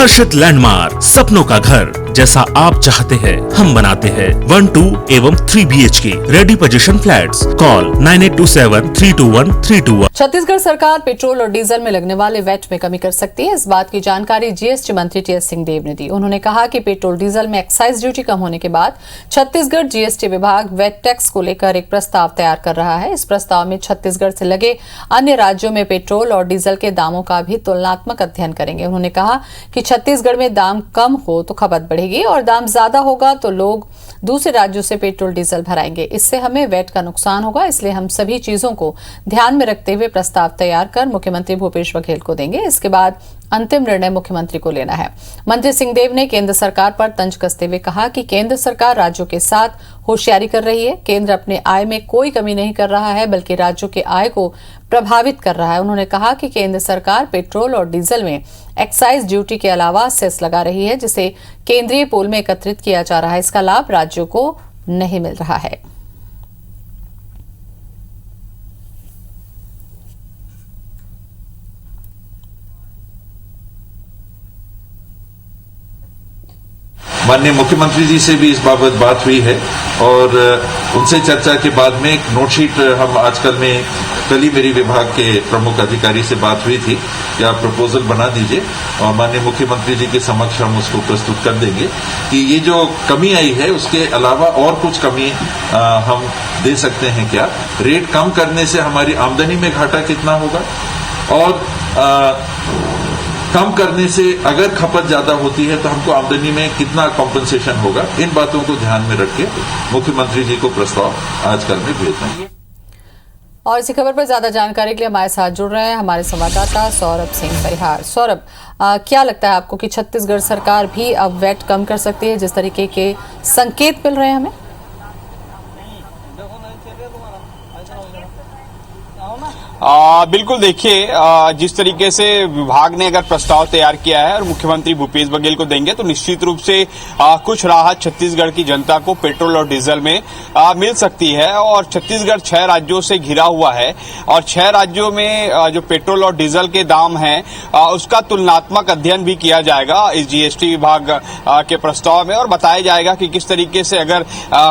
हर्षित landmark, सपनों का घर जैसा आप चाहते हैं हम बनाते हैं। 1, 2 एवं 3 BHK ready position flats. Call 9827321321। Chhattisgarh सरकार पेट्रोल और डीजल में लगने वाले वैट में कमी कर सकती है। इस बात की जानकारी जीएसटी मंत्री टीएस सिंहदेव ने दी। उन्होंने कहा कि पेट्रोल डीजल में एक्साइज ड्यूटी कम होने के बाद छत्तीसगढ़ जीएसटी विभाग वैट टैक्स को लेकर एक प्रस्ताव तैयार कर रहा है। इस प्रस्ताव में छत्तीसगढ़ से लगे अन्य राज्यों में पेट्रोल और डीजल के दामों का भी तुलनात्मक अध्ययन करेंगे। उन्होंने कहा कि छत्तीसगढ़ में दाम कम हो तो खपत बढ़ेगी और दाम ज्यादा होगा तो लोग दूसरे राज्यों से पेट्रोल डीजल भराएंगे। इससे हमें वैट का नुकसान होगा, इसलिए हम सभी चीजों को ध्यान में रखते हुए प्रस्ताव तैयार कर मुख्यमंत्री भूपेश बघेल को देंगे। इसके बाद अंतिम निर्णय मुख्यमंत्री को लेना है। मंत्री सिंहदेव ने केंद्र सरकार पर तंज कसते हुए कहा कि केंद्र सरकार राज्यों के साथ होशियारी कर रही है। केंद्र अपने आय में कोई कमी नहीं कर रहा है, बल्कि राज्यों के आय को प्रभावित कर रहा है। उन्होंने कहा कि केंद्र सरकार पेट्रोल और डीजल में एक्साइज ड्यूटी के अलावा सेस लगा रही है, जिसे केंद्रीय पूल में एकत्रित किया जा रहा है। इसका लाभ राज्यों को नहीं मिल रहा है। माननीय मुख्यमंत्री जी से भी इस बाबत बात हुई है और उनसे चर्चा के बाद में एक नोटशीट हम आजकल में कल ही मेरी विभाग के प्रमुख अधिकारी से बात हुई थी कि आप प्रपोजल बना दीजिए और माननीय मुख्यमंत्री जी के समक्ष हम उसको प्रस्तुत कर देंगे कि ये जो कमी आई है उसके अलावा और कुछ कमी हम दे सकते हैं क्या, रेट कम करने से हमारी आमदनी में घाटा कितना होगा और कम करने से अगर खपत ज्यादा होती है तो हमको आमदनी में कितना कॉम्पनसेशन होगा। इन बातों को ध्यान में रख के मुख्यमंत्री जी को प्रस्ताव आजकल में भेजना है। और इसी खबर पर ज्यादा जानकारी के लिए हमारे साथ जुड़ रहे हैं हमारे संवाददाता सौरभ सिंह परिहार। सौरभ, क्या लगता है आपको कि छत्तीसगढ़ सरकार भी अब वैट कम कर सकती है, जिस तरीके के संकेत मिल रहे हैं हमें? बिल्कुल, देखिए जिस तरीके से विभाग ने अगर प्रस्ताव तैयार किया है और मुख्यमंत्री भूपेश बघेल को देंगे तो निश्चित रूप से कुछ राहत छत्तीसगढ़ की जनता को पेट्रोल और डीजल में मिल सकती है। और छत्तीसगढ़ 6 राज्यों से घिरा हुआ है और 6 राज्यों में जो पेट्रोल और डीजल के दाम हैं उसका तुलनात्मक अध्ययन भी किया जाएगा इस जीएसटी विभाग के प्रस्ताव में और बताया जाएगा कि किस तरीके से अगर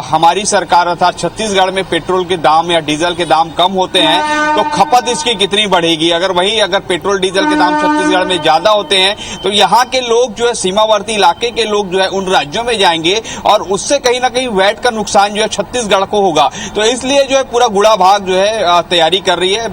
हमारी सरकार अर्थात छत्तीसगढ़ में पेट्रोल के दाम या डीजल के दाम कम होते हैं तो खपत इसकी कितनी बढ़ेगी। अगर पेट्रोल डीजल के दाम छत्तीसगढ़ में ज्यादा होते हैं तो यहाँ के लोग जो है सीमावर्ती इलाके के लोग जो है उन राज्यों में जाएंगे और उससे कहीं ना कहीं वैट का नुकसान जो है छत्तीसगढ़ को होगा। तो इसलिए जो है पूरा गुड़ा भाग जो है तैयारी कर रही है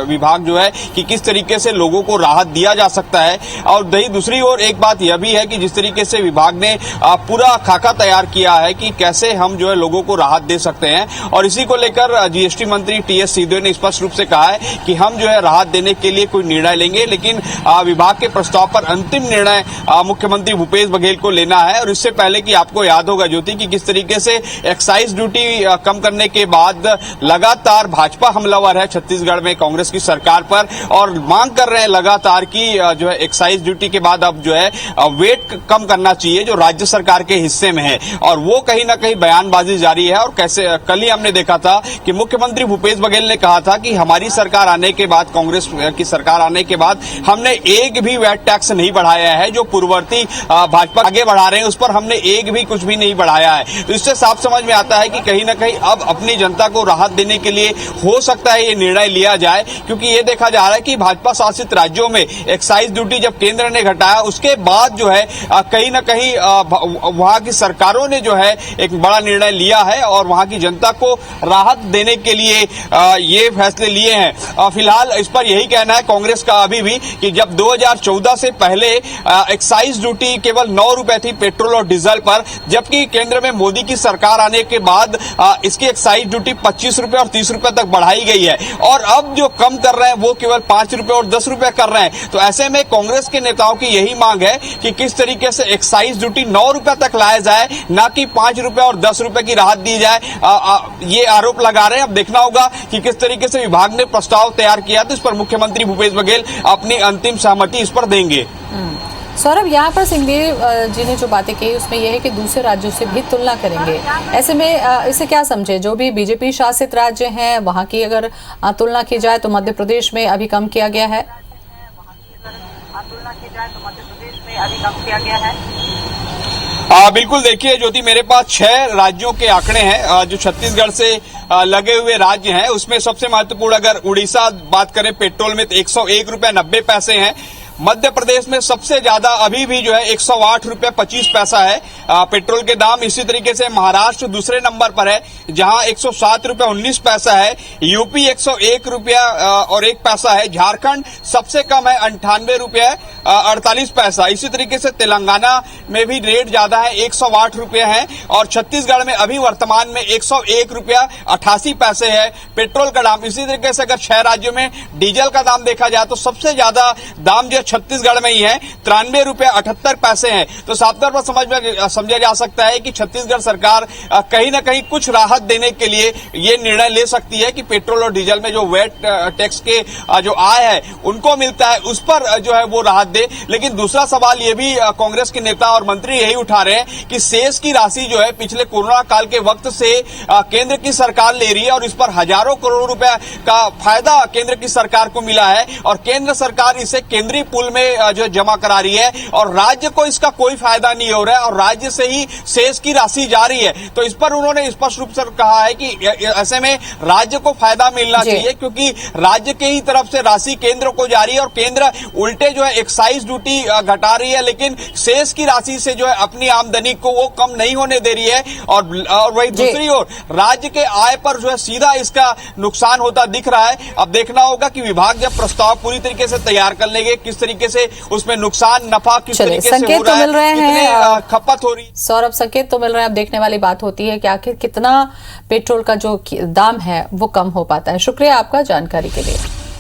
विभाग जो है कि किस तरीके से लोगों को राहत दिया जा सकता है। और दूसरी ओर एक बात यह भी है कि जिस तरीके से विभाग ने पूरा खाका तैयार किया है कि कैसे हम जो है लोगों को राहत दे सकते हैं और इसी को लेकर जीएसटी मंत्री टीएस सिंहदेव ने स्पष्ट रूप से कहा है कि हम जो है राहत देने के लिए कोई निर्णय लेंगे, लेकिन विभाग के प्रस्ताव पर अंतिम निर्णय मुख्यमंत्री भूपेश बघेल को लेना है। और इससे पहले कि आपको याद होगा ज्योति कि किस तरीके से एक्साइज ड्यूटी कम करने के बाद लगातार भाजपा हमलावर है छत्तीसगढ़ में कांग्रेस की सरकार पर और मांग कर रहे हैं लगातार कि जो है एक्साइज ड्यूटी के बाद अब जो है वेट कम करना चाहिए जो राज्य सरकार के हिस्से में है और वो कहीं ना कहीं बयानबाजी जारी है। और कैसे कल ही हमने देखा था कि मुख्यमंत्री भूपेश बघेल ने कहा था कि हमारी सरकार आने के बाद कांग्रेस की सरकार आने के बाद हमने एक भी वैट टैक्स नहीं बढ़ाया है, जो पूर्ववर्ती भाजपा आगे बढ़ा रहे हैं उस पर हमने एक भी कुछ भी नहीं बढ़ाया है। तो इससे साफ समझ में आता है कि कहीं ना कहीं अब अपनी जनता को राहत देने के लिए हो सकता है ये निर्णय लिया जाए, क्योंकि ये देखा जा रहा है कि भाजपा शासित राज्यों में एक्साइज ड्यूटी जब केंद्र ने घटाया उसके बाद जो है कहीं ना कहीं वहां की सरकारों ने जो है एक बड़ा निर्णय लिया है और वहां की जनता को राहत देने के लिए ये फैसले लिए हैं। फिलहाल इस पर यही कहना है कांग्रेस का अभी भी कि जब 2014 से पहले एक्साइज ड्यूटी केवल 9 रुपए थी पेट्रोल और डीजल पर, जबकि केंद्र में मोदी की सरकार आने के बाद इसकी एक्साइज ड्यूटी 25 रुपए और 30 रुपए तक बढ़ाई गई है और अब जो कम कर रहे हैं वो केवल 5 रुपए और 10 रुपए कर रहे हैं। तो ऐसे में कांग्रेस के नेताओं की यही मांग है कि किस तरीके से एक्साइज ड्यूटी 9 रुपए तक लाया जाए, ना कि 5 रुपए और 10 रुपए की राहत दी जाए। ये आरोप लगा रहे हैं। अब देखना होगा कि किस तरीके से विभाग ने प्रस्ताव तैयार किया तो इस पर मुख्यमंत्री भूपेश बघेल अपनी अंतिम सहमति इस पर देंगे। सौरभ, यहाँ पर सिंहदेव जी ने जो बातें कही उसमें यह है कि दूसरे राज्यों से भी तुलना करेंगे। ऐसे में इसे क्या समझे, जो भी बीजेपी शासित राज्य हैं वहाँ की अगर तुलना की जाए तो मध्य प्रदेश में अभी कम किया गया है। में अभी कम किया गया है? बिल्कुल, देखिए ज्योति, मेरे पास 6 राज्यों के आंकड़े हैं जो छत्तीसगढ़ से लगे हुए राज्य हैं। उसमें सबसे महत्वपूर्ण अगर उड़ीसा बात करें, पेट्रोल में तो 101 रुपये 90 पैसे हैं। मध्य प्रदेश में सबसे ज्यादा अभी भी जो है 108 रुपये 25 पैसा है पेट्रोल के दाम। इसी तरीके से महाराष्ट्र दूसरे नंबर पर है जहां 107 रुपये 19 पैसा है। यूपी 101 रुपया और 1 पैसा है। झारखंड सबसे कम है 98 रुपये 48 पैसा। इसी तरीके से तेलंगाना में भी रेट ज्यादा है, 108 रुपये है। और छत्तीसगढ़ में अभी वर्तमान में 101 रुपया 88 पैसे है पेट्रोल का दाम। इसी तरीके से अगर 6 राज्यों में डीजल का दाम देखा जाए तो सबसे ज्यादा दाम जो छत्तीसगढ़ में ही है, 93 रुपये 78 पैसे हैं। तो साफ तौर पर समझा जा सकता है कि छत्तीसगढ़ सरकार कहीं ना कहीं कुछ राहत देने के लिए ये निर्णय ले सकती है कि पेट्रोल और डीजल में जो वेट टैक्स के जो आय है उनको मिलता है, उस पर जो है वो राहत दे। लेकिन दूसरा सवाल ये भी कांग्रेस के नेता और मंत्री यही उठा रहे हैं कि शेष की राशि जो है पिछले कोरोना काल के वक्त से केंद्र की सरकार ले रही है और इस पर हजारों करोड़ रुपए का फायदा केंद्र की सरकार को मिला है और केंद्र सरकार इसे केंद्रीय पूल में जो जमा करा रही है और राज्य को इसका कोई फायदा नहीं हो रहा है और राज्य से ही शेष की राशि जा रही है। तो इस पर उन्होंने स्पष्ट रूप से कहा है कि ऐसे में राज्य को फायदा मिलना चाहिए क्योंकि राज्य के ही तरफ से राशि केंद्र को जा रही है और केंद्र उल्टे जो है एक्साइज ड्यूटी घटा रही है, लेकिन शेष की राशि से जो है अपनी आमदनी को वो कम नहीं होने दे रही है। और वही दूसरी ओर राज्य के आय पर जो है सीधा इसका नुकसान होता दिख रहा है। अब देखना होगा कि विभाग जब प्रस्ताव पूरी तरीके से तैयार कर लेंगे, किस तरीके से उसमें नुकसान नफा किस तरीके से हो रहा है, मिल रहे हैं, खपत हो रही है। सौरभ, संकेत तो मिल रहे हैं। अब देखने वाली बात होती है कि आखिर कितना पेट्रोल का जो दाम है वो कम हो पाता है। शुक्रिया आपका जानकारी के लिए।